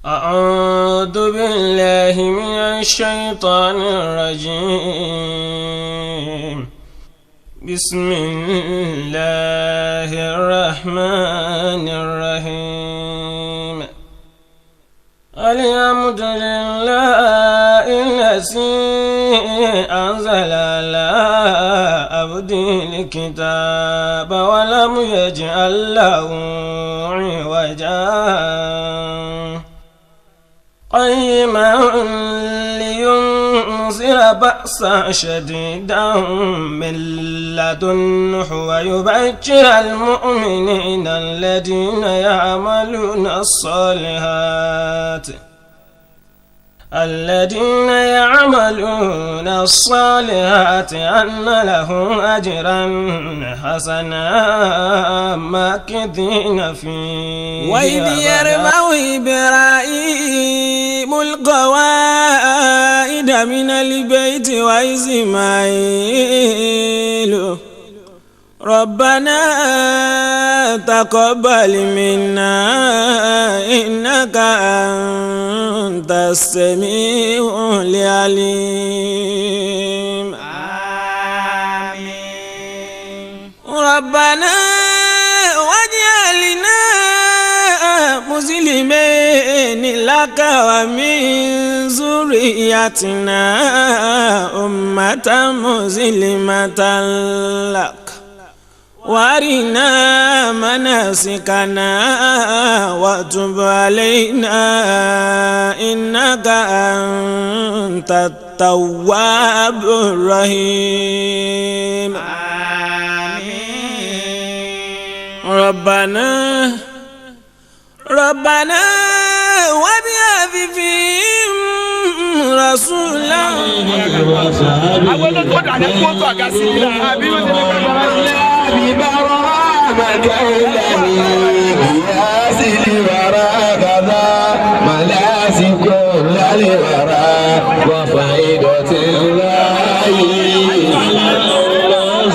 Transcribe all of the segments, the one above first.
أعوذ بالله من الشيطان الرجيم. بسم الله الرحمن الرحيم. الحمد لله الذي أنزل على عبده الكتاب ولم يجعل له عوجا قيما لينذر بأسا شديدا من لدنه ويبشر المؤمنين الذين يعملون الصالحات أن لهم أجرا حسنا ماكثين فيه. وإذ يرفع إبراهيم القواعد من البيت وإسماعيل ربنا تقبل منا إنك أنت السميع العليم. آمين. ربنا واجعلنا مسلمين لك ومن ذريتنا أمة مسلمة لك وارنا مناسكنا وتب علينا إنك أنت التواب الرحيم. آمين. ربنا وابعث فيهم رسولا ببرامك الذي ياسر وراغذا مناسك للورى وفائدة الله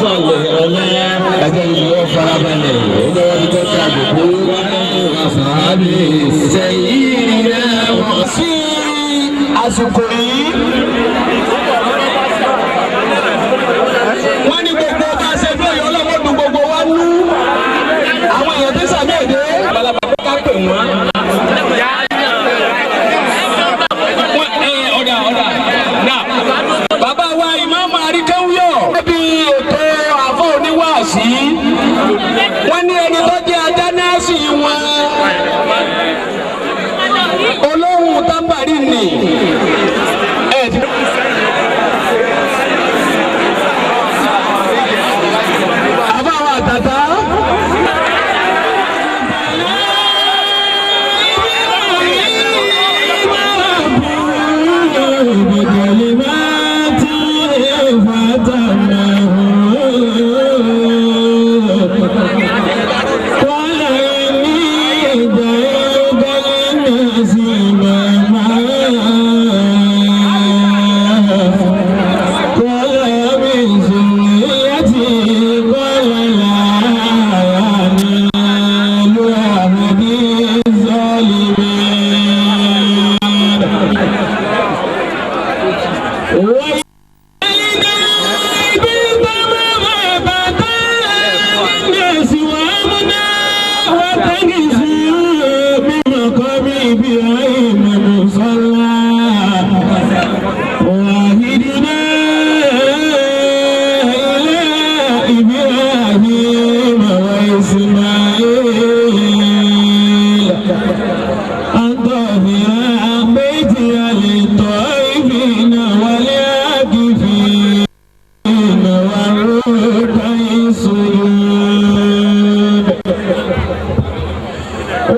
صل على أجل فربنا وتتبقوا وصحابه سيدنا وصير أسكري wọ́n ní gbogbo bá ṣe fẹ́ yọ ọlọ́mọdún gbogbo wa nú àwọn èèyàn tó ṣàbẹ̀dẹ balaba kó ká pè wọ́n. ọ̀dà náà bàbá wa ìmáàmù àríkẹ́wúyọ̀ bí ètò àfọ̀ oníwàásí wọ́n ní ẹni tó jẹ́ ajá nẹ́ẹ̀sì wọn olóhùn tábàrí nì.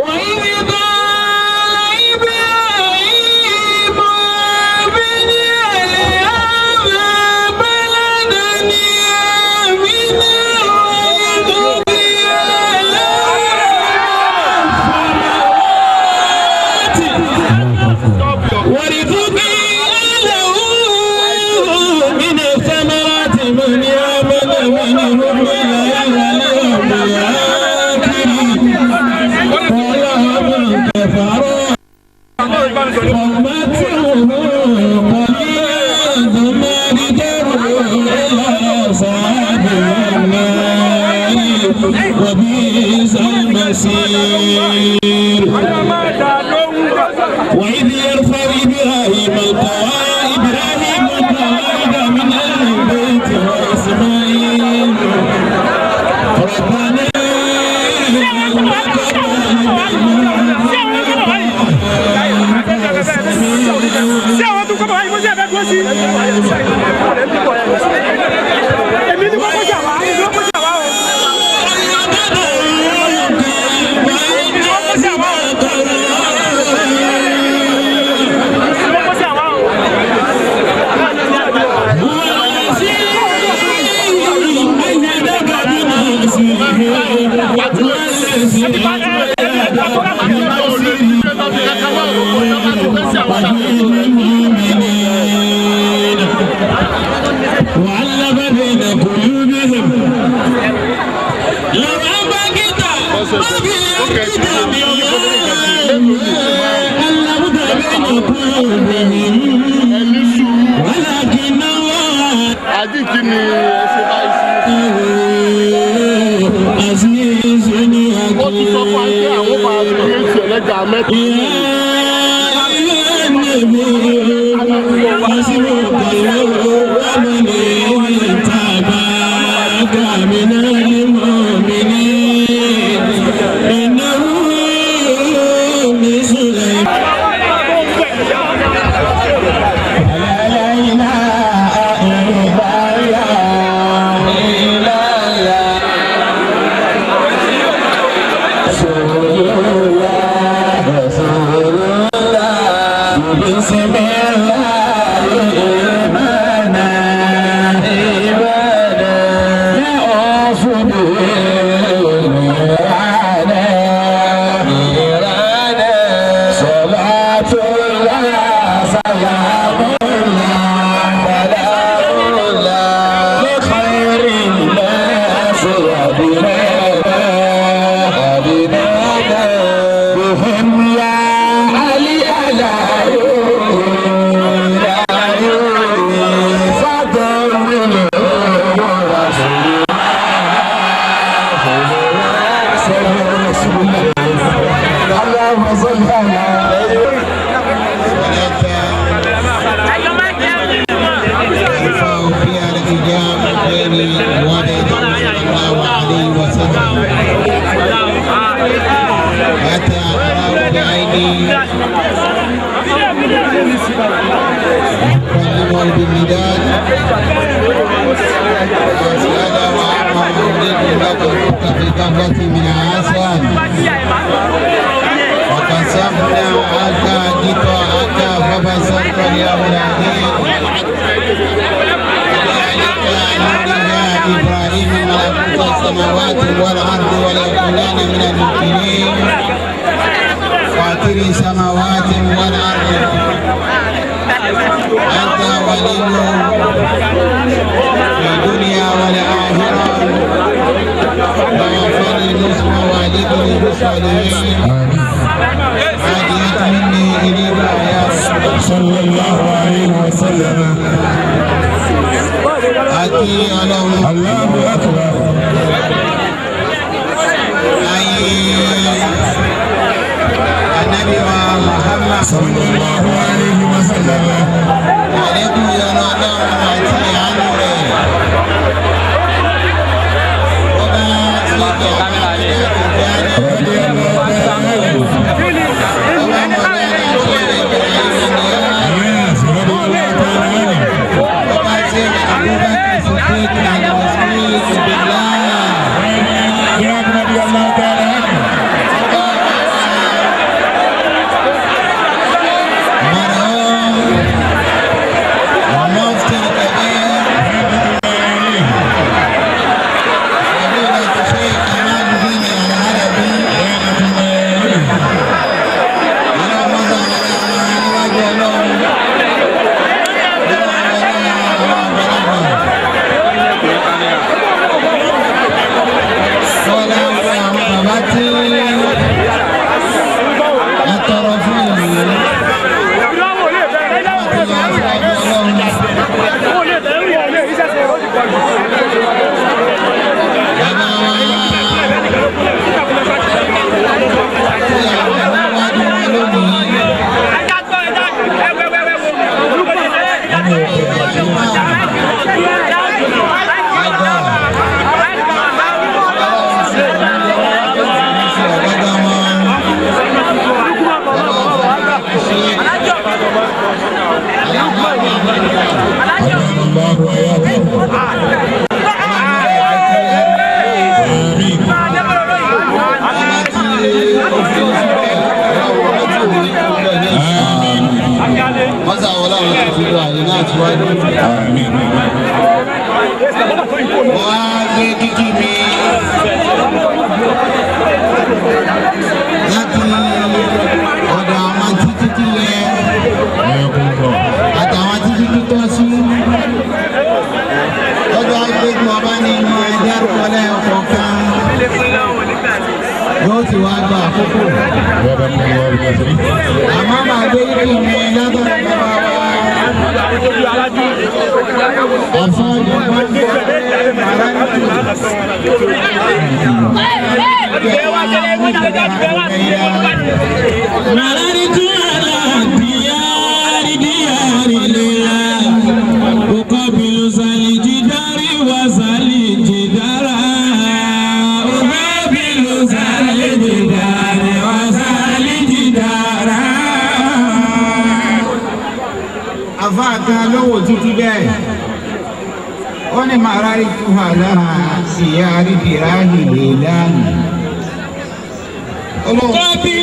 وإذ قال وعلم بين قلوبهم لو أبقيت وفي الكتاب علمت بين قلوبهم ولكن الله عزيز حكيم حسبك ومن تبعك من المؤمنين إنه بسليمان من عسل وقسمنا عكا جيتو عكا فبسطت اليوم العظيم كذلك نورنا إبراهيم ملكوت السماوات والأرض وليكونان من المؤمنين فاطر السماوات والأرض أنت ولي في الدنيا والآخرة وغفر النصف والدني بالصالحين هديت مني إليك يا صلى الله عليه وسلم أتي الله أكبر النبي محمد صلى الله عليه وسلم عليكم يا رب أتي عنه wá gba àkókò. Àmọ́ màá gbé kí mi látọ̀dọ̀ bàbá wa. Àfáàkà lówó títí bẹ́ẹ̀ ó ní màá rí fún àlára ìyá àríbìrá ìlú ìlànà olóòtú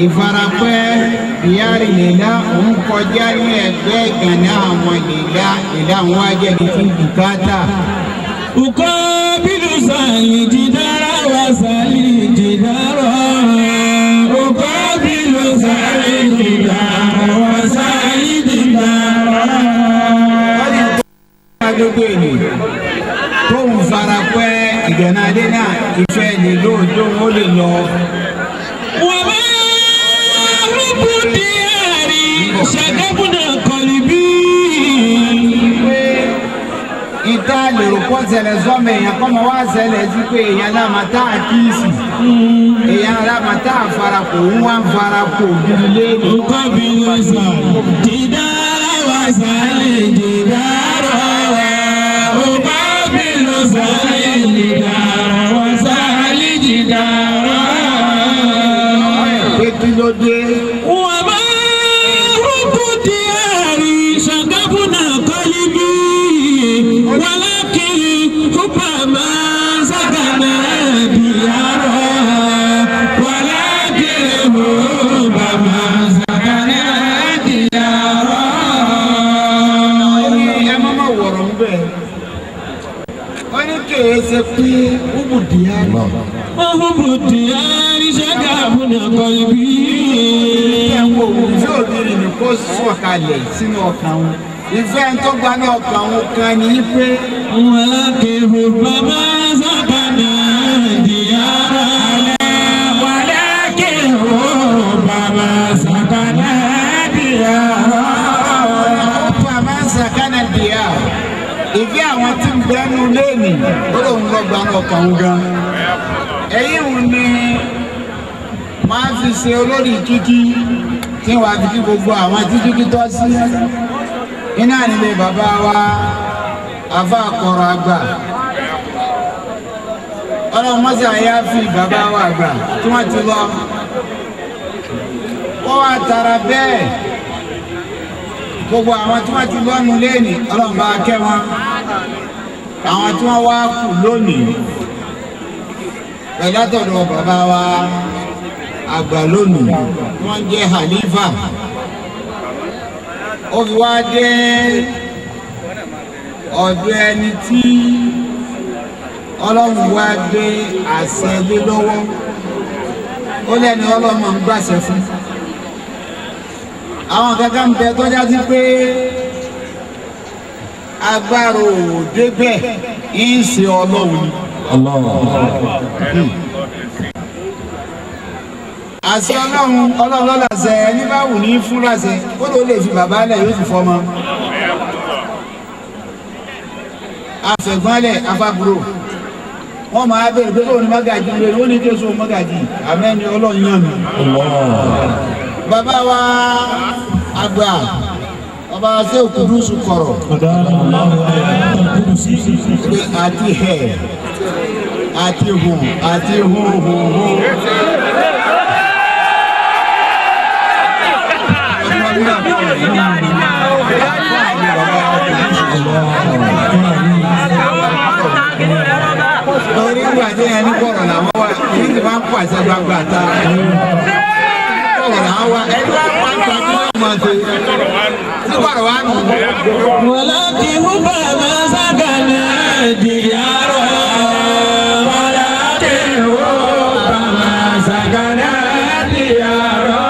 ìfarapẹ́ ìyá ìlà òun kọjá ní ẹgbẹ́ ìgànnà àwọn ìlà àwọn ajẹ́ni tí bùkátà. Ukọ́ bílù sàlì jìdára wà sàlì jìdára. Ukọ́ bílù sàlì jìdára wà sàlì jìdára. Gbogbo ènìyàn tó ń farapẹ́ ìgànnàdé náà ìfẹ́ ni lóòjó ó lè lọ. Wà bá rúbù díárì ṣàgábùnà kọ̀lì bí. Ìta lèrò pọ̀ ṣẹlẹ̀ sọ́mọ èèyàn kọ́mọ wá ṣẹlẹ̀ sí pé èèyàn láma tá a kíìsì. Èèyàn láma tá a farapọ̀ òun wá ń farapọ̀ ògiri lé. Ukọ́ bílù sàlì jìdára wà sàlì jìdára. Lóde. Wà bá rúkú díárì ṣàgábùnà kọ́lí bí. Wà lákìrì fúnpá máa ṣàgànà dìyàrá. Wà lákìrì fúnpá máa ṣàgànà dìyàrá. Ẹ má má wọ̀rọ̀ ń bẹ̀. Wọ́n ní kèé ṣe pé rúbù díárì. Rúbù díárì ṣàgábùnà kọ́lí bí. Ẹ̀wọ̀n òun tí ò ní ìrìn kó sọ̀kalẹ̀ sínú ọkàn wọn. Ìfẹ́ tó gba ní ọkàn wọn kan ní pé. Wàlákìrì bàbá ṣàgànà dìyàrá. Wàlákìrì bàbá ṣàgànà dìyàrá. Bàbá ṣàgànà dìyàrá. Ìfẹ́ àwọn tí ń bẹnu léènì ó lóun lọ gba ní ọkàn wọn gan. Ẹ̀yìn òun ni máa fi ṣe olórí kíkí tí wàá fi kí gbogbo àwọn tí kíkí tọ́ sí. Iná nílé bàbá wa àfa àkọrọ̀ àgbà. Ọlọ́run mọ́sí àyà fi bàbá wa àgbà tí wọ́n ti lọ. Wọ́n wá tara bẹ́ẹ̀. Gbogbo àwọn tí wọ́n ti lọ́nu léènì Ọlọ́run bá kẹ́ wọn. Àwọn tí wọ́n wá kù lónìí pẹ̀lú àtọ̀dọ̀ bàbá wa àgbà lónìí wọ́n jẹ́ Halifa. Ó fi wá dé ọ̀dọ̀ ẹni tí Ọlọ́run wá gbé àṣẹ lé lọ́wọ́. Ó lẹ́ni Ọlọ́run ń gbàṣẹ fún. Àwọn kankan ń bẹ tó jáde pé agbára ò débẹ̀ ń ṣe Ọlọ́run ni. Àṣẹ Ọlọ́run lọ́làṣẹ ẹni bá wù ní fún láṣẹ ó ló lè fi bàbá lẹ̀ yóò sì fọmọ. Àfẹ̀gbọ́nlẹ̀ afábúrò wọ́n máa bẹ̀rẹ̀ pé lóun ní mágàjì lórí ó ní kí èso mágàjì àmẹ́ni Ọlọ́run yàn mí. Bàbá wa àgbà bàbá ṣé Òkúdùsù kọ̀rọ̀ àti ẹ̀ àti hùn àti hùn. Lórí ìgbà tí ẹni kọ̀rọ̀ làwọn wá ní ti máa ń pàṣẹ gbangba ta kọ̀rọ̀ làwọn wá ẹni wá pàṣẹ tí wọ́n máa ṣe tí kọ̀rọ̀ wá nù. Wàlákì húbà máa ṣàgànà dìyàrá. Wàlákì húbà máa ṣàgànà dìyàrá.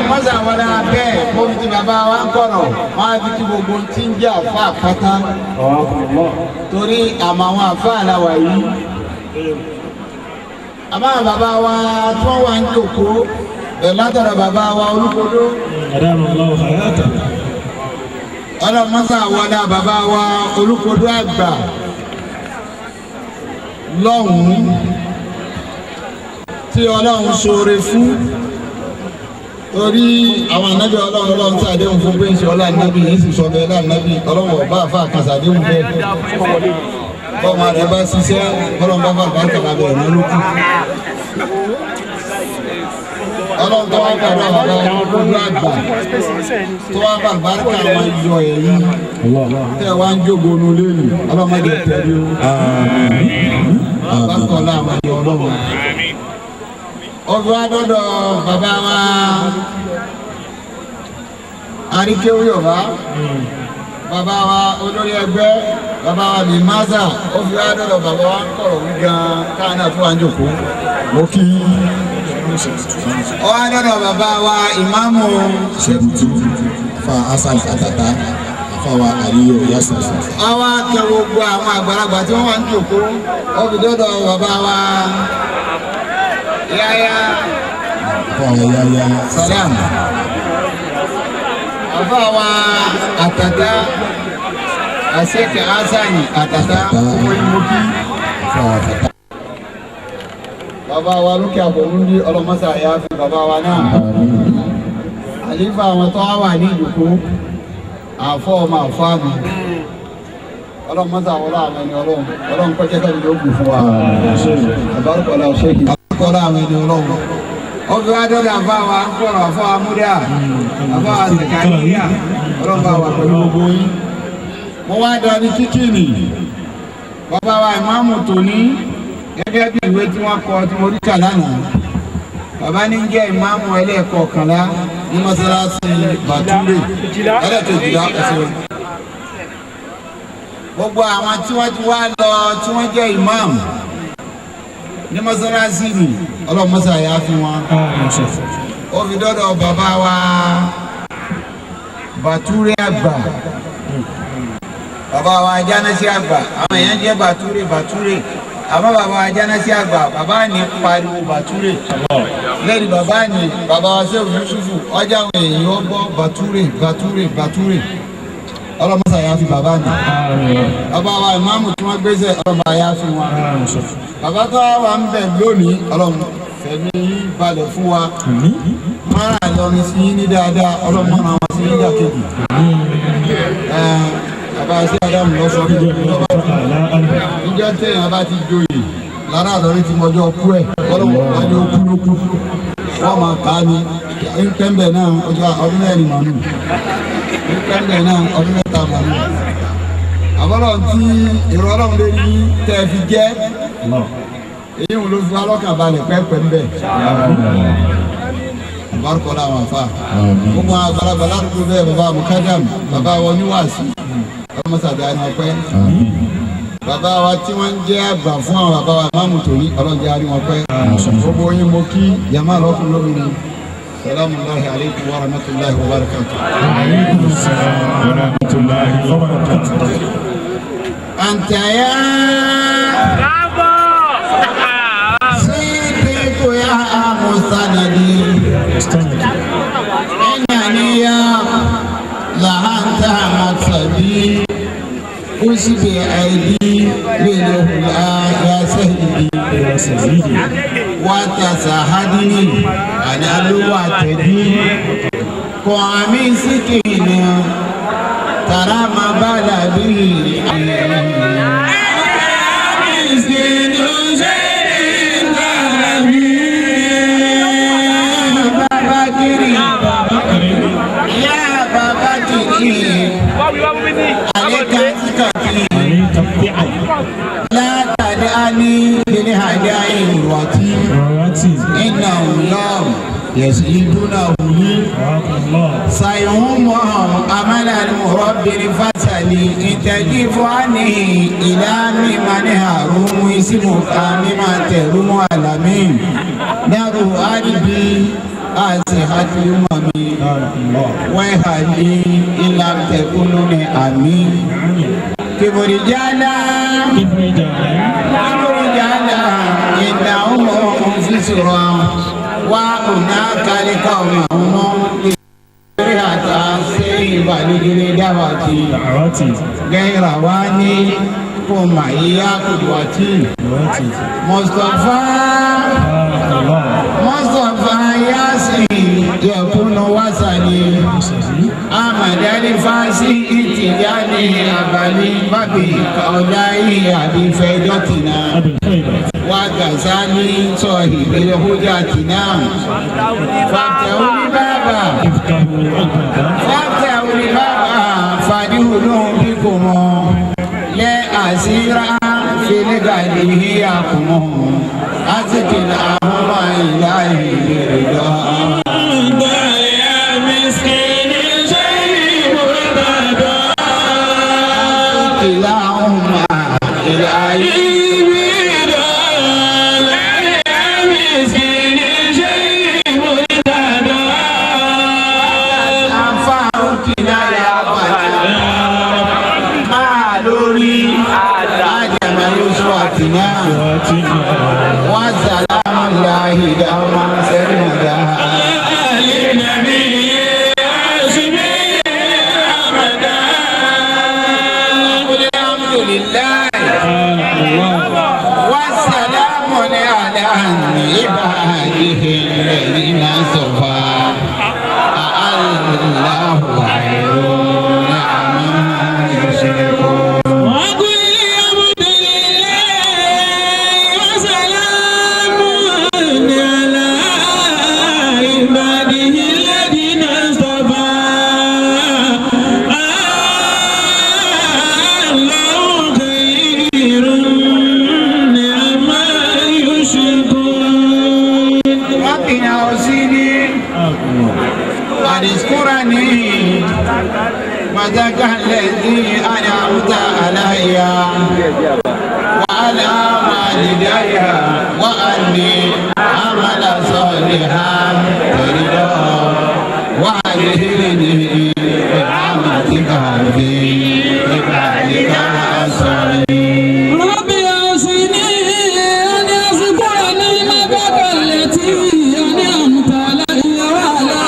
Mọ́sà wọlé abẹ́ mo fi ti bàbá wa ń kọ̀rọ̀ wọ́n á fi ti gbogbo tí ń jẹ́ àfa àpáta torí àmọ́ àwọn àfa àlàwà yìí àmọ́ bàbá wa tí wọ́n wà ń jòkó bẹ̀rẹ̀ látara bàbá wa Olúkodó. ọlọ́mọ́sá wọlé bàbá wa Olúkodó àgbà lọ́hùn-ún tí ọlọ́run ṣoore fún torí àwọn ànábì ọlọ́run tí àdéhùn fún pé ń ṣe ọlá ànábì yìí sì sọ bẹ́ẹ̀ láàánábì ọlọ́run ọba àfa àkànṣe àdéhùn bẹ́ẹ̀ bọ́ọ̀mù rẹ̀ bá ṣiṣẹ́ ọlọ́run bá bàbá àkàlà bẹ̀rẹ̀ ní olókùn ọlọ́run tó wá pàdé àwọn Olúkodó àgbà tó wá bàbá àkàlà wọn yọ ẹ̀yìn tẹ́ wá ń jógo nu lẹ́yìn ọlọ́mọdé tẹ̀lé o àbákọ́lá àwọn ẹ̀yọ ọlọ́run ọdún adọ́dọ̀ bàbá wa Àríkéwú Yorùbá bàbá wa olórí ẹgbẹ́ bàbá wa bíi maza ó fi adọ́dọ̀ bàbá wa ń kọ̀rọ̀ wí gan káàná tó wà ń jòkó mo kí ọ adọ́dọ̀ bàbá wa ìmáàmù Ṣẹ́bùtù fa Hasan Àtàtà àfàwà àríyọ yásà. àwa kẹ gbogbo àwọn àgbàlagbà tí wọ́n wà ń jòkó ó fi dọ́dọ̀ bàbá wa Yáyá Salam àfàwà Àtàtà àṣekè Hasani Àtàtà oyinmoki bàbá wa lókè àbọ̀rún ní ọlọ́mọ́sá àyà fi bàbá wa náà àlífà àwọn tó wà ní ìjòkó àfọ́ ọmọ àfọ́ àmì ọlọ́mọ́sá wọlé àwọn ẹni ọlọ́run kọjá tẹ́lẹ̀ ló kù fún wa àbárúkọ̀lá ṣéèkì àbárúkọ̀lá àwọn ẹni ọlọ́run ọbẹ̀ wa dọ́dọ̀ àfọ́ àwọn akọ̀rọ̀ àfọ́ amúdíà àfọ́ àtẹ̀káníyà ọlọ́run bá wà pẹ̀lú gbogbo yín wọ́n wá dá ní kíkìnì bàbá wa ìmáàmù tòní gẹ́gẹ́ bí ìwé tí wọ́n kọ tí mo rí kà lánàá bàbá ní jẹ́ ìmáàmù ẹlẹ́ẹ̀kọ̀ọ̀kànlá ní mọ́sálásí Bàtúrè ẹlẹ́ẹ̀kejìlá ẹ̀sẹ̀ gbogbo àwọn tí wọ́n ti wá lọ tí wọ́n jẹ́ ìmáàmù ní mọ́sálásí mi ọlọ́mọ́sá yá fi wọn ó fi dọ́dọ̀ bàbá wa Bàtúrè àgbà bàbá wa Ajánásí àgbà àwọn èèyàn jẹ́ Bàtúrè àmọ́ bàbá wa Ajánásí àgbà bàbá ní pariwo Bàtúrè lẹ́yìn bàbá ní bàbá wa Ṣéhù Yúsúfù ọjà àwọn èèyàn ọgbọ́ Bàtúrè ọlọ́mọ́sá yá fi bàbá ní bàbá wa ìmáàmù tí wọ́n gbéṣẹ́ ọlọ́mọ yá fi wọn bàbá tó wà ń bẹ̀ lónìí ọlọ́mọ fẹ̀mí balẹ̀ fún wa mara lọrin sí ní dáadáa ọlọ́mọ àwọn sí ní dàkejì bàbá sí Ádámù lọ́sọ̀ níjọ́ téèyàn bá ti joyè lára àdọ́rí ti mọjọ́ kú ẹ̀ ọlọ́mọ ọjọ́ kú ló kú wọ́n máa kà á ní pẹ́ńbẹ̀ náà ọdún mẹ́rin màmú pẹ́ńbẹ̀ náà ọdún mẹ́ta màmú àbọ̀lọ̀ tí èrò ọlọ́run lè ní tẹ́ fi jẹ́ èyí ń lo fi alọ́kàn balẹ̀ pẹ́pẹ́ ńbẹ̀ àbárúkọ́lá àwọn àfa gbogbo àgbàlagbà ládùúgbò bẹ́ẹ̀ bàbá mukadam bàbá wọn níwàásù ọlọ́mọsàdé àníwọ̀pẹ́ bàbá wa tí wọ́n ń jẹ́ àgbà fún àwọn bàbá wa máàmù tòní ọlọ́jà àníwọ̀pẹ́ gbogbo yín mo kí yàmá lọ́kùnrin lóbìnrin salamu alaykum wa rahmatulahi wa barakatuh. Antaya Sidiku ya mustanadi Enaniya lahanta maksabi Usbi aidi liluhula ya sahidi Wata sahadini analuwa tedi Kwami sikini Tarama bala bihi لا تدعني بالهداء الوتي إنه يوم يسجدونه لي سيهم أمل المرب الفسل إن تجف عني إلى ممن هروم اسمك مما تروم الأمين نارو قلبي أصحت الأمم ويهدي إن لم تكونوا أمين كبر جالا إنهم يسرا وهناك لقوم حتى سيب لجلدواتي غير واني قم يا قدوتي مصطفى ياسين يكون وصلي أحمد الفاسي اتجاني أبلي بابي كولاي أبي فيدتنا وكزاني صاحب الهجاتنا فافتحوا لي بابا فادخلوا بكم لا أسير في الغد هيكم أزكي الأمر إلهي برضا يا مسكين شيء مرتضى اللهم إلهي وسلام الله دوما سرمدا للنبي هاشمي أبدا والحمد لله والسلام على عباده الذين اصطفى الله خير عما يشركون اذكرني وذاك الذي أنعمت علي وعلى والدي وأني أعمل صالحا ترضاه وأدخلني برحمتك في عبادك الصالحين. ربي أوصني أن أذكر نعمتك التي أنعمت علي وعلى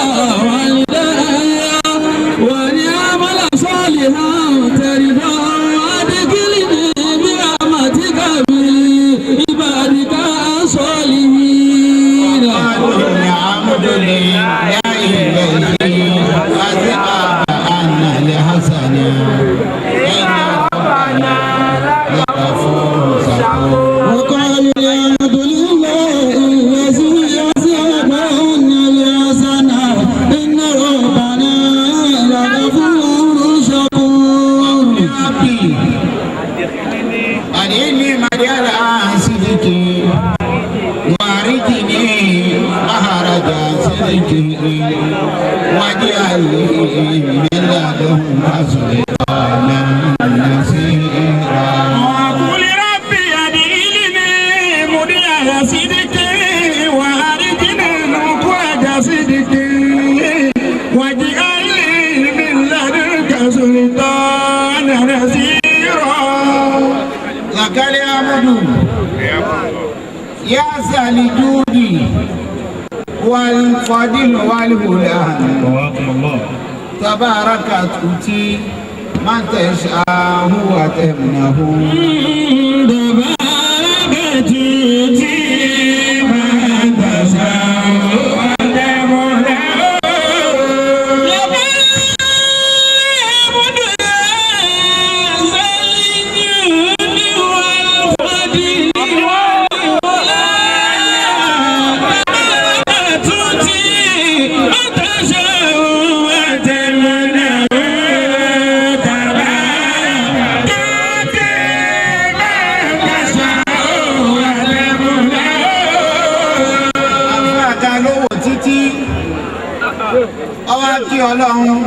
يا سالجودي والفضل والهدى تبارك تؤتي من تشاء وتمنه تبارك تؤتي من تشاء Ọlọ́run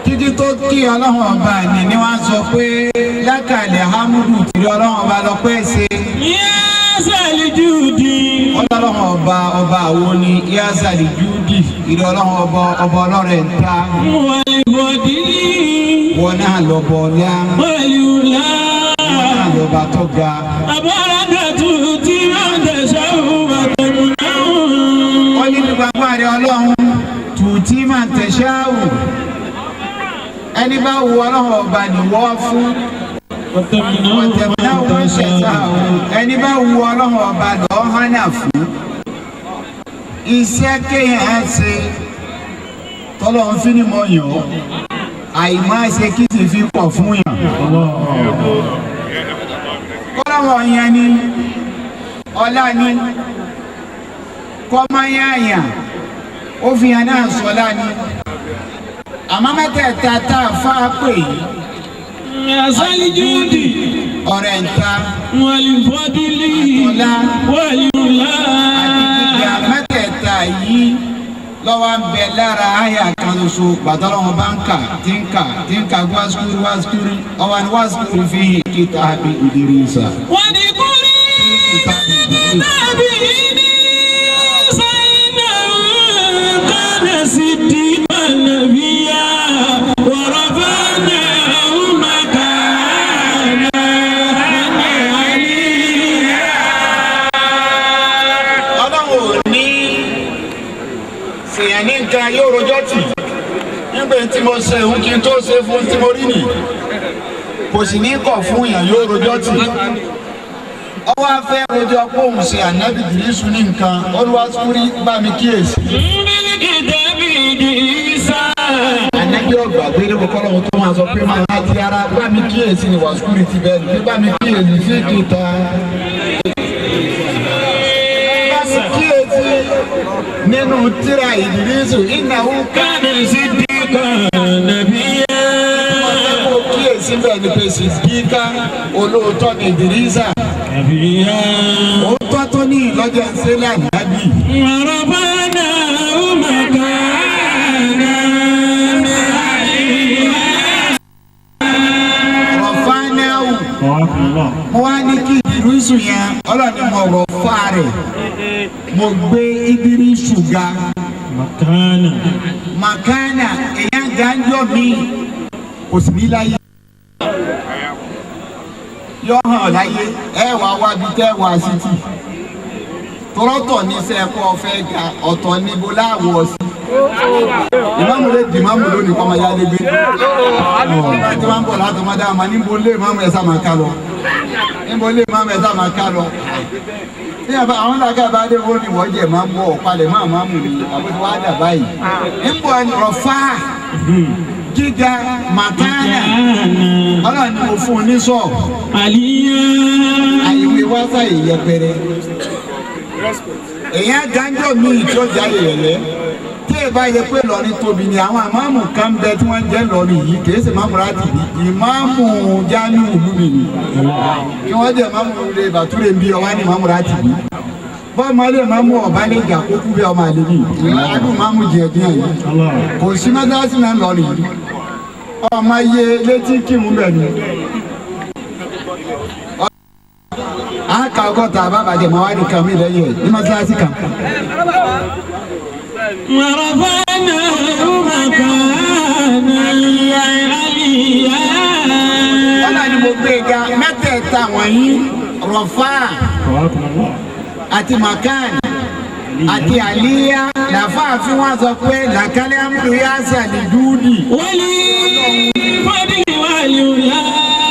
títí tó kí Ọlọ́run ọba ni wọ́n sọ pé lákàlẹ̀ hamudu tí Ọlọ́run ọba lọ pẹ́ ṣe. Yásàlì Júdì. Ọlọ́run ọba àwọn ni Yásàlì Júdì ìdí Ọlọ́run ọba ọlọ́rẹ̀ ń ta. Wọ́n ìbọ̀dí. Wọ́n náà lọ bọ̀ ọ̀lá. Wọ́n yóò lá. Wọ́n náà lọ bá tó ga. Àbára dàtú tí wọ́n tẹ̀sán. ọlọ́run tùtí máa tẹ̀sẹ̀ àwù ẹni bá wù ọlọ́run ọba nìwọ́ fún ọ̀tẹ̀mínà wọn ṣẹ̀ṣẹ̀ àwù ẹni bá wù ọlọ́run ọba lọ́ọ́ hánà fún iṣẹ́ kéèyàn ṣe tọ́lọ́run fi ni mo yàn ọ́ àìmọ́ ṣe kí sì fi pọ̀ fún yàn kọ́lọ́wọ́ yẹn ni ọlá ni kọ́máyàyà ó fi hàn náà sọ́lá ni àmọ́ mẹ́tẹ̀ẹ̀ta tá a fà á pè yìí. Asali judi ọ̀rẹ́ ń ta wali fadili ọ̀la wali ula ìgbà mẹ́tẹ̀ẹ̀ta yìí lọ́wọ́ ń bẹ lára àyà kan ṣoṣo gbàdọ́lọ́wọ́ bá ń kà tí ń kà wáṣukúrú ọwọ́ ni wáṣukúrú fi kitabi Idrisa. wọ́n ní kúrì nàbí Idrisa iná kánà sí di mànàbíyà wọ́rọ̀ bá náà màkànà àlìyà. ọlọ́run ò ní fìyàn ní nǹkan yóò rojọ́ tì nígbà tí mo ṣe òun kí n tó ṣe fún tí mo rí nì kò sì ní kọ̀ fún yàn yóò rojọ́ tì ọwọ́ afẹ́ rojọ́ pé òun ṣe ànábì Ìdírísù ní nǹkan olúwàsúrí bá mi kíyèsí. kitabi Idrisa. ànábì ọgbà gbé ní kọ́kọ́ lọ́wọ́ tó máa sọ pé máa láti ara bá mi kíyèsí ni wàsúrí ti bẹ́ẹ̀ ní bá mi kíyèsí sí kìtà. nínú tírà Ìdírísù ìnáwó kánà sí di mànàbíyà. kó kíyèsí bẹ́ẹ̀ ni pé Sídíkà olóòótọ́ ni Ìdírísà nàbíyà. òótọ́ tó ní ìlọ́jọ́ ìṣẹ́lẹ̀ ànábì. wọ́rọ̀ bá náà màkànà àlìyà. rọ̀fánáwù mo wá ní kí Ìdírísù yẹn ọlọ́ni mo rọ̀ fá rẹ̀ mo gbé Ìdírísù ga màkánà èèyàn gánjọ́ mi kò sì ní láyé yọ hàn láyé ẹ wà wá bí tẹ́ wà sí tì tọ́rọ́tọ̀ ní sẹ́ẹ̀kọ́ fẹ́ ga ọ̀tọ̀ níbo láàwọ̀ sí ìmáàmù lè di ìmáàmù lónìí kọ́ máa yá lé gbé ọ̀rọ̀ tí wọ́n ń bọ̀ látọ̀ máa dá àmà níbo lé ìmáàmù ẹ̀ sá máa ká lọ níbo lé ìmáàmù ẹ̀ sá máa ká lọ ní àbá àwọn làgà bá dé wọ́n ní wọ́n jẹ́ máa ń bọ̀ ọ̀pálẹ̀ máa máa mú mi àbúrò wa dà báyìí níbo rọ̀fà gíga màkánà ọlọ́run ni mo fún un ní sọ àlìyà. àyèwé wáṣà ìyẹpẹrẹ èèyàn gánjọ́ míì tí ó jáde yẹ̀yẹ́ tí ẹ bá yẹ pé lọ́rin tóbi ni àwọn àmàmù kan bẹ tí wọ́n jẹ́ lọ́rin yìí kì í ṣe máàmù láti ní ìmáàmù jáánù ìlú mi ni kí wọ́n jẹ́ máàmù lè bàtúrè ń bí ọwá ní máàmù láti ní bọ́ọ̀mọ́ lè máàmù ọ̀bá lè jà kó kú bí ọmọ àlè ní ìlú máàmù jẹ̀díẹ̀ yìí kò sí mẹ́tàlásì náà lọ́rin yìí ọmọ iye létí kírun bẹ̀ ni aka ọgọ́ta àbábàjẹ́ máa wá ní kan mí lẹ́yìn ẹ̀ ní mọ́tíláṣí kan. ورفعنا مكانا عليا. ọlọ́run ni mo gbé ga mẹ́tẹ̀ẹ̀ta wọ̀nyí rọ̀fà àti makan àti àlíyá làfáàfin wọn sọ pé làkàlẹ́ àmúlò yá sàlì dúdì. wali fadli wali ula.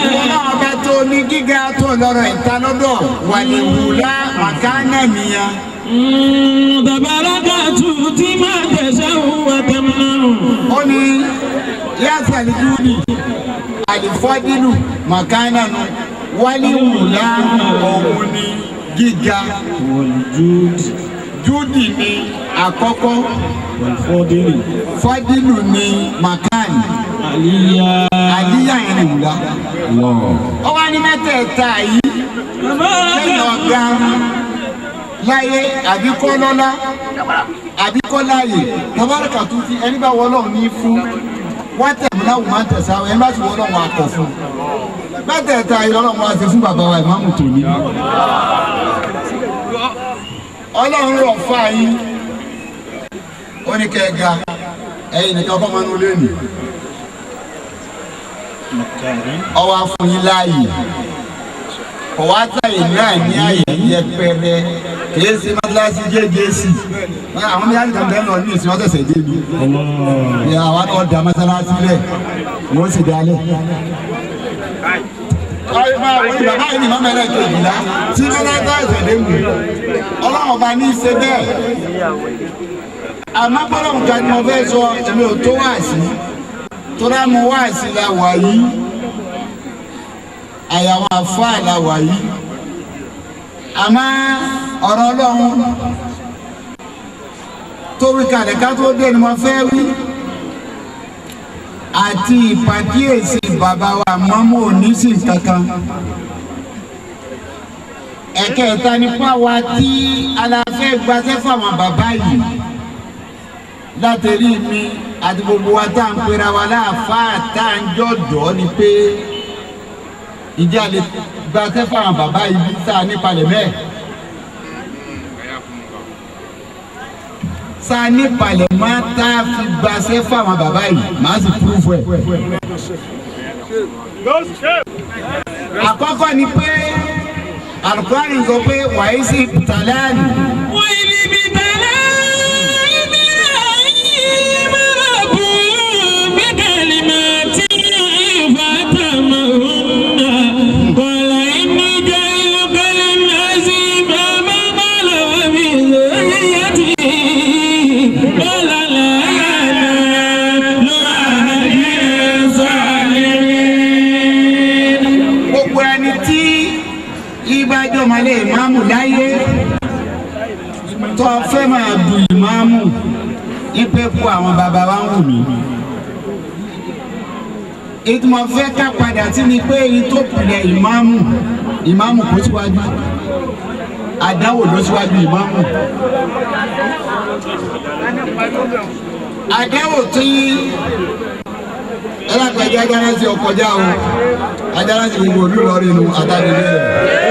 ìwọ́n ọba tó ní gíga tó lọ́rọ̀ ìta lọ́dọ̀ wàlíwùlá makana nìyẹn. tabaraka tuti ma tasau wa tamna'u. ó ní yá sàlì dúdì àlìfọ́dínù makana nù wàlíwùlá òun ní gíga. júdì ní àkọ́kọ́ fọ́dínù ní makani àlíyá yẹn ní wùlá. ó wá ní mẹ́tẹ̀ẹ̀ta yìí lẹ́yìn ọ̀gá láyé àbíkọ́ lọ́lá àbíkọ́ láyè tabaraka tó ti ẹni bá wọlọ́ ní fún wọ́n tẹ̀mú náà wọ́n máa ń tẹ̀sà ẹni bá ti wọlọ́ wọn akọ̀ fún mẹ́tẹ̀ẹ̀ta yìí lọ́lọ́ wọn àti fún bàbá wa ìmáàmù tòní. ọlọ́run rọ̀ fà yín ó ní kẹ́ẹ̀ga ẹ̀yin nìkan kọ́ máa ń lé nì ọwọ́ afúnyín láàyè ọwọ́ àtàyè náà ní àyè yẹpẹrẹ kìí ṣe mọ́tíláṣí jẹ́jẹ́sì àwọn bí yára kàmbẹ́ lọ ní ìsìn ọ̀sẹ̀sẹ̀ dé ni àwọn náà da mọ́tíláṣí lẹ̀ wọ́n sì dalẹ̀. bàbá yìí ni mọ́mọ́ ẹ̀rẹ́ kejìlá tí mẹ́lẹ́ta ẹ̀sẹ̀ dé wù ọlọ́run bá ní í ṣe bẹ́ẹ̀ àmọ́ bọ́lá nǹkan ni mo fẹ́ sọ èmi ò tó wáàsí tó dá mo wáàsí la wà yìí àyàwó àfáà la wà yìí àmọ́ ọ̀rọ̀ ọlọ́run tó wí kalẹ̀ ká tó dé ni mo fẹ́ wí àti ìpàkíyèsí bàbá wa mọ́mọ́ onísìn kankan ẹ̀kẹta nípa wa tí aláfẹ́ gbaṣẹ́ fáwọn bàbá yìí látẹ̀rí mi àti gbogbo wa tá à ń pera wa láàfáà tá à ń jọ̀dọ̀ ni pé ìjà lè gbaṣẹ́ fáwọn bàbá yìí bí sáà nípalẹ̀ mẹ́ẹ̀. sáà nípalẹ̀ máa tá a fi gbaṣẹ́ fáwọn bàbá yìí màá sì púrúfù ẹ̀. àkọ́kọ́ ni pé Al-Qur'ani sọ pé wàá sí tàlẹ́ẹ̀nì. Ọmọlé ìmáàmù láyé tó fẹ́ máa bu ìmáàmù ipe kú àwọn bàbá wa ń wù mí. Ìtumọ̀ fẹ́ ká padà sí ni pé èyí tó pilẹ̀ ìmáàmù kó síwájú àdáwò ló síwájú ìmáàmù. Àdáwò tí ẹlẹ́gbẹ̀jẹ̀ ajárásí ọkọjá o ajárásí gbogbo olúlọ́rin nu àtàdélé rẹ̀.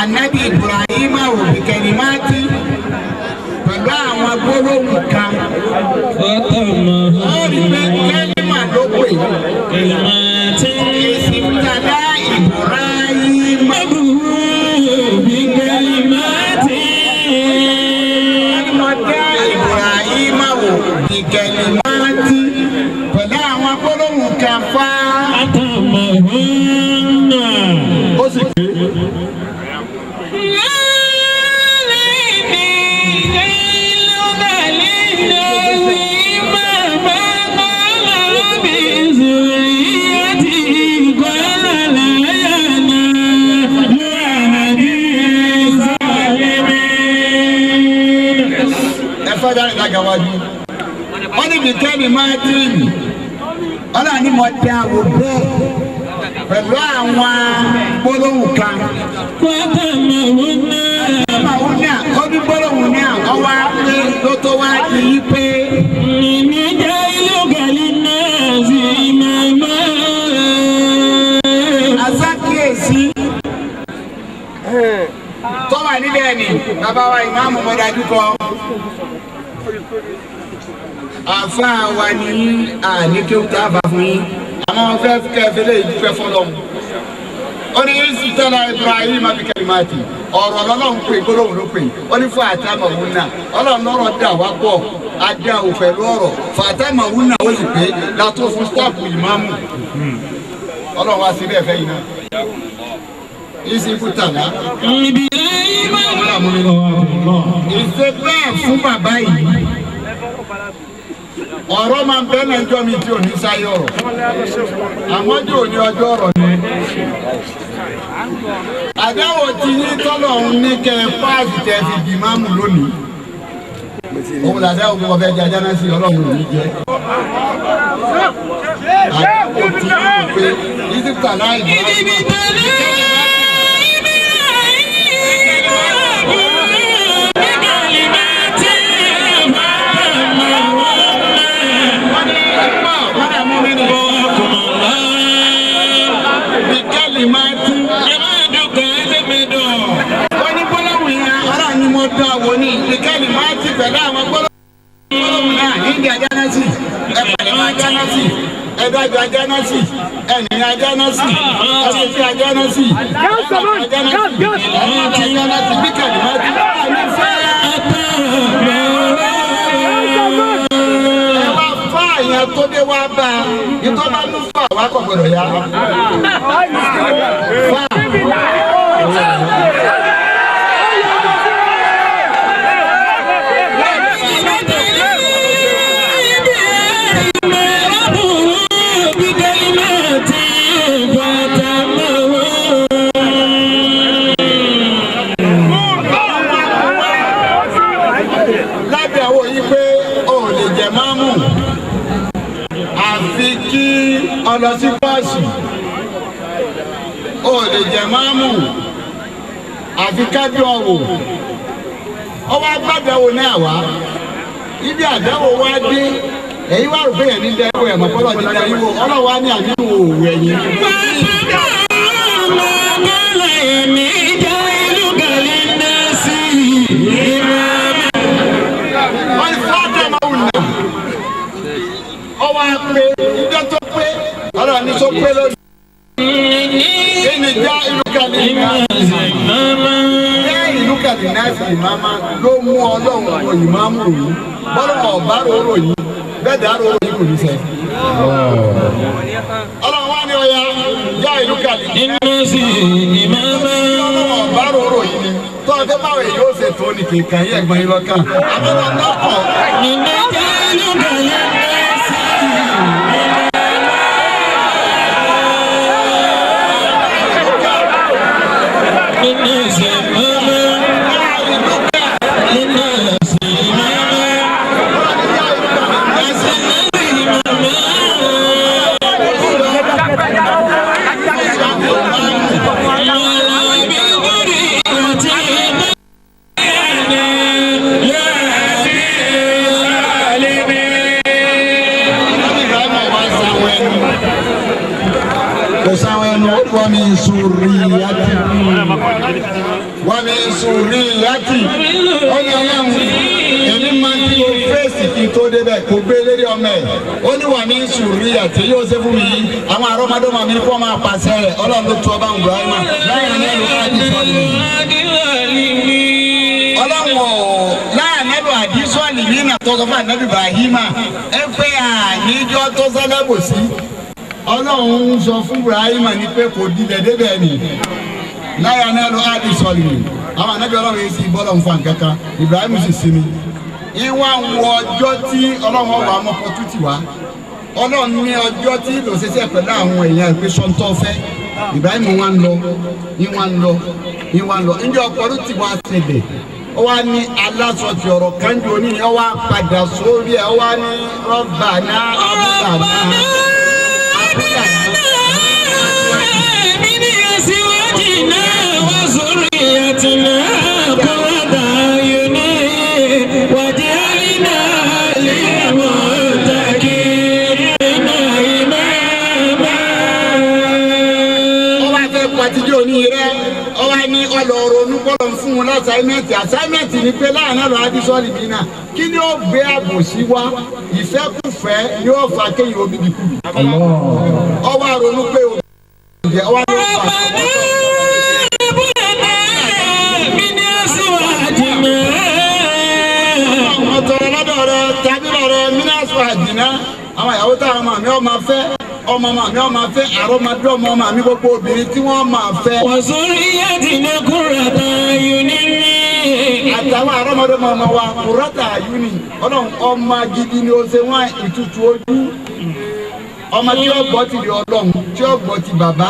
Ànábì Ibrahim òbí kẹlímátì pẹ̀lú àwọn gbólóhùn kan. Ó rí pé kẹ́límà ló pè. Èsì tàdá Ibrahim òbí kẹlímátì. Ọmọdé Ibrahim òbí kẹlímátì pẹ̀lú àwọn gbólóhùn kan fá. Ó sì pé. Wọ́n ní bìkẹ́ni máa dìrì ọ̀nà ni mo dá wò bẹ́ẹ̀ pẹ̀lú àwọn gbólóhùn kan. Màwùn náà ó ní gbólóhùn náà ọwọ́ pé ló tó wá di yí pé. Ìníjà ilé ògàlì náà sì máa máa. Àsákìyèsí tó wà níbẹ̀ ni bàbá wa ìmáàmù mọ́dájú kọ́. Àfáà wa ní àníkéwù tá a bá fún yín àwọn fẹ́ kẹfẹ́lẹ́ ìdúpẹ́ fọlọ́mù. Ó ní ìsìtẹ́lá Ibrahim abikẹ́lìmáàtì ọ̀rọ̀ ọlọ́run pé gbólóhùn ló pè ó ní fún àtàmọ̀hún náà ọlọ́run lọ́rọ̀ dà wá pọ̀ adá ò pẹ̀lú ọ̀rọ̀ fún àtàmọ̀hún náà ó sì pé látó fún stáàpù ìmáàmù ọlọ́run wá sí bẹ́ẹ̀ fẹ́ yìí náà. Ìsìnkú tàná. Ìṣe bẹ́ẹ̀ fún bàbá yìí. Ọ̀rọ̀ máa ń bẹ́ lẹ́jọ́ mi tí ò ní sáyé ọ̀rọ̀. Àmọ́ tí ò ní ọjọ́ ọ̀rọ̀ ni. Àdáwò ti yín tọ́lọ̀ ń ní kẹ́ páàsì tẹ́ fi di máàmù lónìí. òun làdá òun kò fẹ́ jẹ ajá náà sí ọlọ́run ò ní jẹ. àdúgbò tí ó ń pè ìdíkà náà pẹ̀lú àwọn gbọ́dọ̀ náà níbi ajánásì ẹ̀pẹ̀lẹ̀ ajánásì ẹ̀dájọ́ ajánásì ẹ̀nìyàn ajánásì ẹ̀sẹ̀sẹ̀ ajánásì ajánásì bíkẹ̀lì máa ti bá ní fẹ́. ẹ wá fá àyàn tó dé wá bá ìtọ́ bá ló fà wá kọ̀ gbọ́dọ̀ yá. lọ sí bọ́ọ̀sì ó lè jẹ máàmù àfi kájú ọ̀wọ̀ ó wá gbàdánwò náà wá ibi àdánwò wá dé èyí wá rò pé yẹn ní dẹ́wò ẹ̀ mọ̀ fọlọ́ ní dẹ́wò ọlọ́wọ́ á ní àdínwó òwò ẹ̀yìn. wọ́n ti fọ́ ọ̀dọ́ máa wù náà ọwọ́ àpè ìjọ tó pé ọ̀rọ̀ ní tó pé lónìí. Ẹni já ìlú kàlí náà sí ìmáàmá ló mú ọlọ́run kọ ìmáàmù yìí bọ́lá ọ̀bá rorò yìí bẹ́ẹ̀ dá rorò yìí kò ní sẹ́. ọlọ́run wá ní ọya já ìlú kàlí náà sí ìmáàmá ọlọ́run ọ̀bá rorò yìí ni tó ọdẹ báwo èyí ó ṣètò ní kìkan yẹ ẹ̀gbọ́n yìí lọ́kàn. àbẹ̀wò náà kọ̀. ìdájọ́ ìlú kàlí náà sí ومن سورياتي ọlọ́run ẹni máa ń tí o fèsì kí n tó débẹ̀ kó gbé lérí ọmọ ẹ̀ ó ní wà ní sùúrìyàtì yóò ṣe fún mi yìí àwọn àrọ́mọdọ́mọ mi kọ́ máa pàṣẹ rẹ̀ ọlọ́run ló tu ọba Ibrahim láyà nẹ́rù àdìsọ́ọ̀lì ọlọ́run láyà nẹ́rù àdìsọ́ọ̀lì yìí nà tọ́sọ fún ànábì Ibrahim ẹ pé àníjọ́ tó sẹ́lẹ̀bù sí ọlọ́run sọ fún Ibrahim ní pé kò dilẹ̀ débẹ̀ ni láyà nẹ́rù àdìsọ́ọ̀lì àwọn ànábì ọlọ́run yìí sì bọ́lọ̀ ń fa nǹkan kan Ibrahim sì sinmi ìwà ń wọ ọjọ́ tí ọlọ́run ọba ọmọkọ tó ti wá ọlọ́run ní ọjọ́ tí lòṣìṣẹ́ pẹ̀lú àwọn èèyàn ìpè sọ́ńtọ́ fẹ́ Ibrahim wá ń lọ ǹjẹ́ ọkọ̀ọ́rù ti wá ṣẹlẹ̀ ó wá ní aláṣọ ti ọ̀rọ̀ kanjú oní ni ó wá padà sórí ẹ̀ ó wá ní rọ́bà náà abúlà náà. Fún un assignment ni pé láàrin ọ̀rọ̀ adisọ́ọ̀lì bí náà kí ni ó gbé àbòsí wá ìfẹ́kùfẹ́ ni ó fa kéyìn omi dìkú ọwọ́ àrònú pé o jẹ́ ọwọ́ àrònú pa. ọ̀tọ̀rọ̀ lọ́dọ̀ rẹ tàbí lọ́rọ̀ mínásù àjìná àwọn ìyàwó táwọn ọmọ mi ọmọ fẹ́ ọmọ mi ọmọ fẹ́ àrọ́mọdé ọmọ mi gbogbo obìnrin tí wọ́n máa fẹ́. wọ́sọ̀rọ̀ ìyá ti ní kúrọ̀tà ayúni ní. àtàwọn àrọ́mọdé ọmọ wa kúrọ̀tà ayúni ọlọ́run ọmọ gidi ni ó ṣe wọ́n ìtutù ojú ọmọ tí ó gbọ́ ti di ọlọ́run tí ó gbọ́ ti bàbá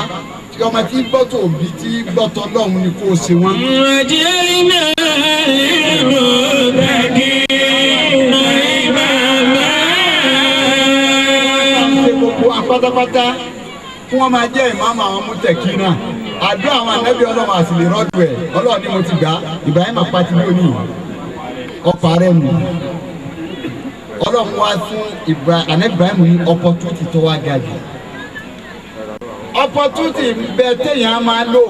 tí ọmọ tí gbọ́ tó òbí tí gbọ́ tọ́ ọlọ́run ni kò ṣe wọ́n. ìrìnàjò náà lè lò dàgé. pátápátá kí wọ́n máa jẹ́ ìmáàmù àwọn mútẹ̀kí náà àdúrà àwọn ànábì ọlọ́run àti lè rọ́dù ẹ̀ ọlọ́run ni mo ti gbà Ibrahim apáti lónìí ọ̀pá rẹ̀ nù ọlọ́run wá fún ànábì Ibrahim ní opportunity tó wá ga jù opportunity bẹ téèyàn máa lò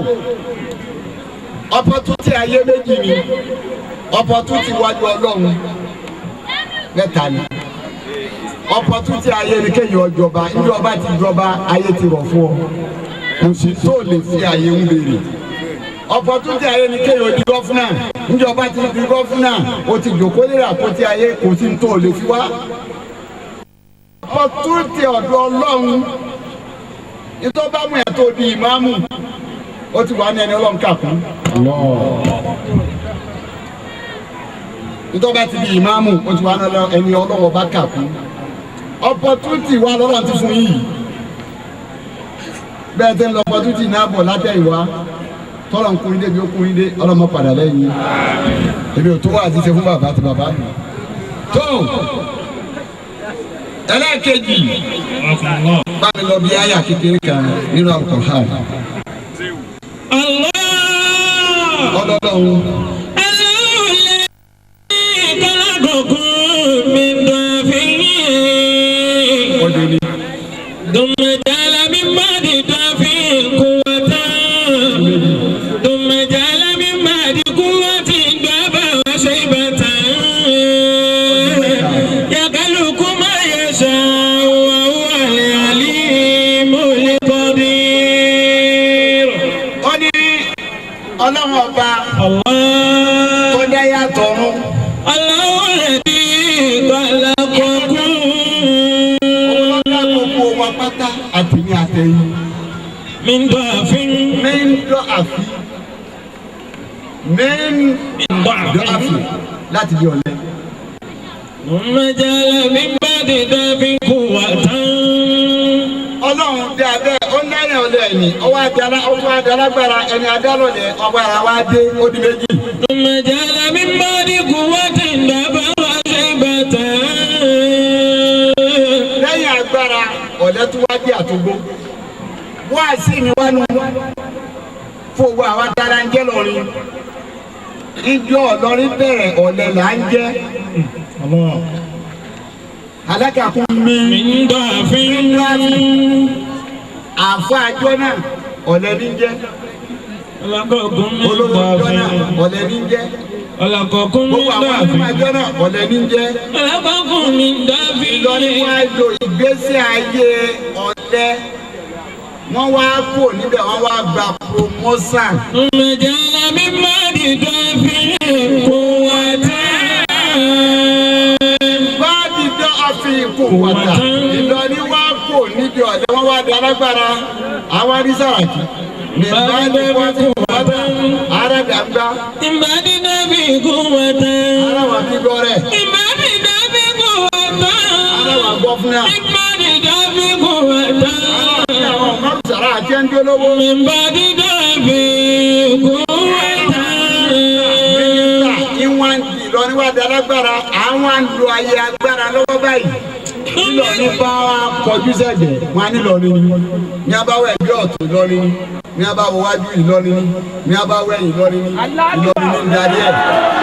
opportunity ayé méjì ni opportunity wájú ọlọ́run mẹ́ta ni opportunity ayé ni kéèyàn ọjọba ní ọba ti jọba ayé ti rọ̀ fún ọ kò sí tó lè fi ayé ń béèrè opportunity ayé ni kéèyàn di gọ́fúnà ní ọba ti di gọ́fúnà o ti jòkó lè rà kó ti ayé kò sí tó lè fi wá opportunity ọ̀dọ̀ ọlọ́run nítorí bá mú ẹ̀ tó di ìmáàmù ó ti wà ní ẹni ọlọ́run kàkún nítorí bá ti di ìmáàmù ó ti wà ní ẹni ọlọ́run ọba kàkún opportunity wa lọ́rọ̀ ti fún yìí bẹ́ẹ̀ tẹ́ ń lọ opportunity náà bọ̀ látẹ̀yìnwá tọ́lọ̀ ń kúrin dé bí ó kúrin dé ọlọ́mọ padà lẹ́yìn ebi ò tó wà àti ṣe fún bàbá àti bàbá mi. tó ẹlẹ́ẹ̀kejì bá mi lọ bí àyà kékeré kan nínú Al-Qur'an. ọlọ́run. ثم جعل من بعد ضعف قوة ثم جعل من بعد قوة ضعفا وشيبة يخلق ما يشاء وهو العليم القدير. ọlọ́run ọba tó dá yàtọ̀ ọ̀run. Allahu alladhi khalaqakum. pátá àtẹ̀yìn àtẹ̀yìn. Míndọ́ àfin. Míndọ́ àfin. Míndọ́ àfin láti di ọ̀lẹ. Mọ̀jálá mi bá di dábí kú wà tán. Ọlọ́run dé abẹ́ ó náírà ọ̀lẹ ẹ̀yìn ọwọ́ adálágbára ẹni adálọ̀lẹ̀ ọba ara wa dé ó di méjì. Mọ̀jálá mi bá di kú wá tí ń dábàá wá ṣe bàtà. Lẹ́yìn agbára ọ̀lẹ tó wá dé àtúgbò. Wá sí mi wá nu fowó àwa dára ń jẹ́ lọ́rin. Ijó ọlọ́rin bẹ̀rẹ̀ ọ̀lẹ là ń jẹ́. Alákàkún mi. Míndọ́ àfin. Àfọ àjọ náà ọ̀lẹ ní jẹ́. Ọlọ́kọ̀ọ́kún mi. Olówó àjọ náà ọ̀lẹ ní jẹ́. Ọlọ́kọ̀ọ́kún mi. Gbogbo àwọn ọmọ àjọ náà ọ̀lẹ ní jẹ́. Ọlọ́kọ̀ọ́kún mi dábí. Ìlọrin wá lo ìgbésí ayé ọ̀lẹ. Wọ́n wá kó níbẹ̀ wọ́n wá gba promotion. Mọ̀jálá mi bá di dábí kú wá tán. Báàdì dán àfi kò wàtà. Ìlọrin wá kó níbi ọ̀lẹ wọ́n wá di alágbára. Àwọn arísàràkì. Báàdì wọ́n ti wàtà. Arábìàgbá. Ìbàdí dábí kú wá tán. Aráwà gbígbọ́ rẹ̀. Ìbàdí dábí kú wá tán. Aráwà gbọ́ fún yà. Ìbàdí dábí kú wá tán. Àwọn ọmọ sàrà àti ẹni tó lówó. Ìbàdí dábí kú wá tán. Ìwọ̀n Ìlọrin wá di alágbára. Àwọn ń lo ayé agbára lọ́wọ́ báyìí. Ìlọrin bá wa kọjú sẹ́gbẹ̀ wọn á nílọrin ni. Ní abáwọ̀ ẹgbẹ́ ọ̀tún Ìlọrin ni. Ní abáwọ̀ wájú Ìlọrin ni. Ní abáwọ̀ ẹ̀yìn Ìlọrin ni. Ìlọrin ní darí ẹ̀.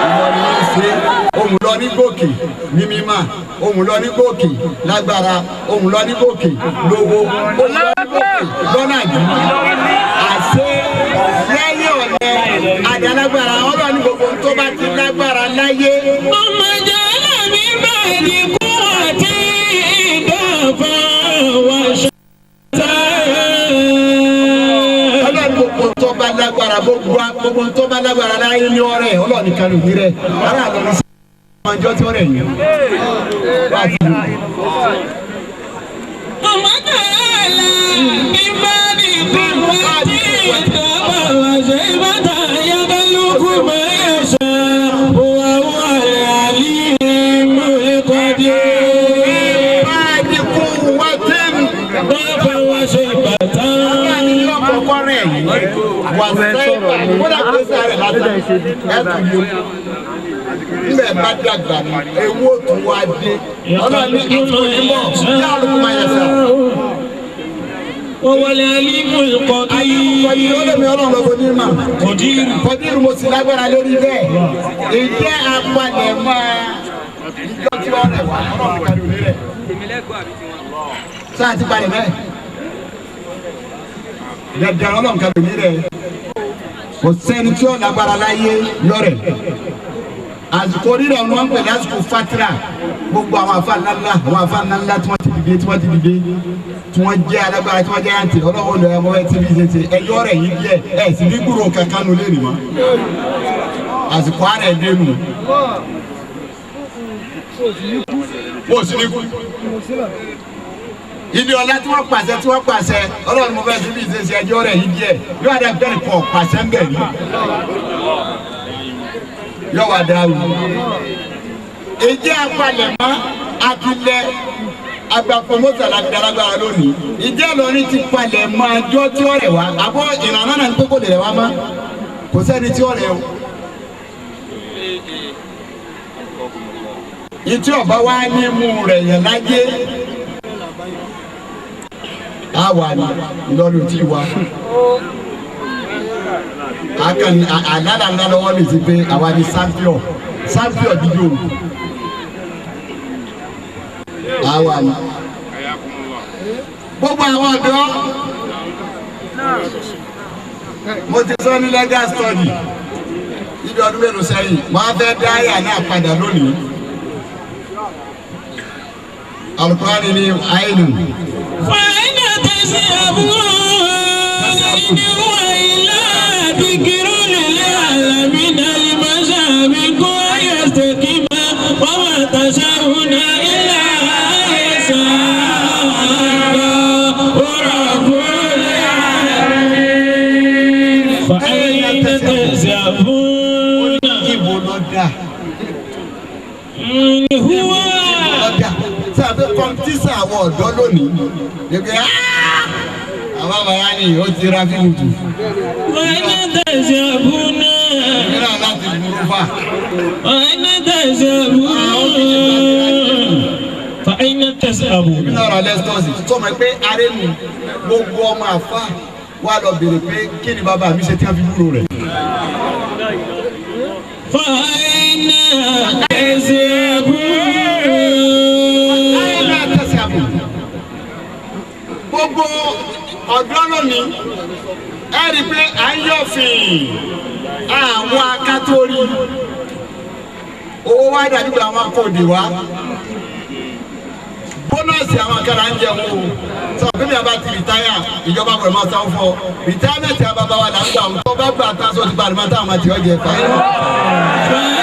Ìlọrin ní ṣe. Ohùn lọ ní gòkè ní mímà. Ohùn lọ ní gòkè lágbára. Ohùn lọ ní gòkè lówó. Ohùn lọ ní gòkè lọ́nà àdúgbò. Àṣé lẹ́yìn ọ̀lẹ àdàlágbára ọlọ́run gbogbo tó bá ti lágbára láyé. Mọ̀jálá mi bá di kú wá tí ìdọ̀fà wá ṣe tán. Ọlọ́run gbogbo tó bá lágbára gbogbo tó bá lágbára láyé ní ọ̀rẹ́ ọlọ́run kan ló ní rẹ̀. Ará àlọ́ sí ọjọ́ tí ọ̀rẹ́ yìí. Mọ̀jálá mi bá di kú wá tí ìdọ̀fà wá ṣe bàtà yàgàlùkù mọ̀ ẹ̀ṣẹ̀ wà wà àlìmọ̀ ẹ̀kọ́dé. Báyìí kú wá tẹ́m. Bàbá wa ṣe bàtà. Báyìí ní ọkọ̀ rẹ̀ wà sẹ́yìn. Kódà kó sáré látà ẹ̀tù yóò. Nígbà bá dàgbà ní ewu òtún wá dé. Ọlọ́run ní ìtòlímọ̀ ní àlùkò máa yẹ sá. وهو العليم القدير Kọ̀dírù mo sì lágbára lórí bẹ́ẹ̀. Ìjẹ́ apalẹ̀ máa ìjọ tí wọ́n rẹ̀ wá ọlọ́run kárí òní rẹ̀. Sáà ti balẹ̀ bẹ́ẹ̀. Dandan ọlọ́run kárí òní rẹ̀. Kò sẹ́ni tí ó lágbára láyé lọ́rẹ̀. Àsìkò rírẹ̀ ni wọ́n ń pè ní àsìkò fatira. Gbogbo àwọn afa ńláńlá tí wọ́n ti dìde tí wọ́n jẹ́ alágbára tí wọ́n jẹ́ àǹtí ọlọ́run lọ́yà mọ́ ẹ ti fi ṣe ẹjọ́ rẹ̀ yìí díẹ̀ ẹ̀ sì ní gbúrò kankan ló lè rí mọ́. Àsìkò àrẹ̀ dé nù. Mo sì ní kú. Ilé ọlá tí wọ́n pàṣẹ ọlọ́run mo fẹ́ fi ṣe ẹjọ́ rẹ̀ yìí díẹ̀ yóò wá dá bẹ́ẹ̀ kọ̀ pàṣẹ ń bẹ̀ rí. Yóò wá dá o. Ìjẹ́ apalẹ̀mọ́ akilẹ̀ agbapọ̀mọ́tà lágbára lónìí. Ìjẹ́ Ìlọrin ti palẹ̀ mọ́ ajọ́ tí ó rẹ̀ wá. Àbọ̀ ìrànlọ́nà náà ní kókó lè rẹ̀ wá mọ́. Kò sẹ́ni tí ó rẹ̀ o. Ìtí ọba wa ní mú rẹ̀ yẹn láyé. A wà ní Ìlọrin tí wà. Àlàlà lọ́wọ́ lè ti pé àwa ní Sáfíọ̀ dídò. Àwa ni. Gbogbo àwọn ọ̀dọ́ mo ti sọ ní legal study níbi ọdún mélòó sẹ́yìn wọ́n á fẹ́ dá àyà náà padà lónìí. Al-Qur'ani ni àìnù. فأين تذهبون إن هو إلا ذكر للعالمين المسابق ويستقيم وما تشاءون إلا أن يشاء رب العالمين. فأين تذهبون إن هو Sábẹ́ kọ́mpútísà àwọn ọ̀dọ́ lónìí. Gẹ́gẹ́ àwọn àbáyá ni ó ti ra fíìmù jù. وأين تذهبون Ìrìnà láti burú fà. وأين تذهبون فأين تذهبون. Nínú ọ̀rọ̀ lẹ́sítọ́ọ̀sì tó mọ̀ pé arẹ́nu gbogbo ọmọ àfa wà lọ bèrè pé kí ni bàbá mi ṣe tí wọ́n fi dúró rẹ̀. فأين تذهبون. Gbogbo ọ̀dọ́ lónìí ẹ rí i pé à ń yọ̀fìn àwọn akátórí owó wá dàbí pé àwọn akóòdì wá bónọ́ọ̀sì àwọn akára ń jẹun o sọ pé mi àbá ti rìtáyà ìjọba kò máa sanwó fún ọ rìtáyàmẹ̀tì àbábá wa là ń gbà tó bá gbà tá a sọ ti gbà ní ma táwọn máa ti ọjẹ fà á.